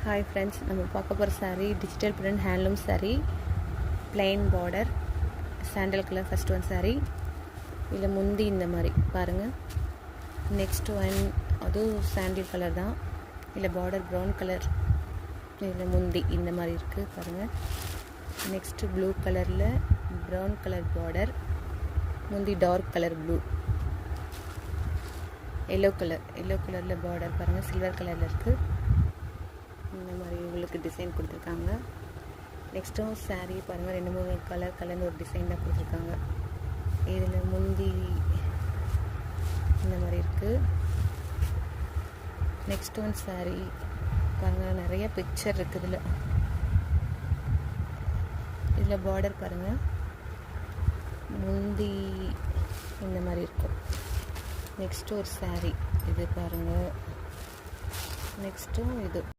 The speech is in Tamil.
Hi friends, நம்ம பார்க்க போகிற saree digital print handloom saree, plain border, sandal color first one saree. இதில் முந்தி இந்த மாதிரி பாருங்கள். நெக்ஸ்ட் ஒன் அதுவும் சாண்டில் கலர் தான். இதில் பார்டர் ப்ரௌன் கலர், இதில் முந்தி இந்த மாதிரி இருக்குது பாருங்கள். நெக்ஸ்ட்டு ப்ளூ கலரில் ப்ரௌன் கலர் பார்டர், முந்தி டார்க் கலர் ப்ளூ, எல்லோ கலரில் பார்டர் பாருங்கள், சில்வர் கலரில் இருக்குது. இந்த மாதிரி உங்களுக்கு டிசைன் கொடுத்துருக்காங்க. நெக்ஸ்ட்டும் saree பாருங்கள், 2-3 கலர் கலந்து ஒரு டிசைன் தான் கொடுத்துருக்காங்க. இதில் முந்தி இந்த மாதிரி இருக்குது. நெக்ஸ்ட் ஒன் saree பாருங்கள், நிறைய பிக்சர் இருக்குது. இதில் பார்டர் பாருங்கள், முந்தி இந்த மாதிரி இருக்கும். நெக்ஸ்ட்டு ஒரு saree இது பாருங்கள். நெக்ஸ்ட்டும் இது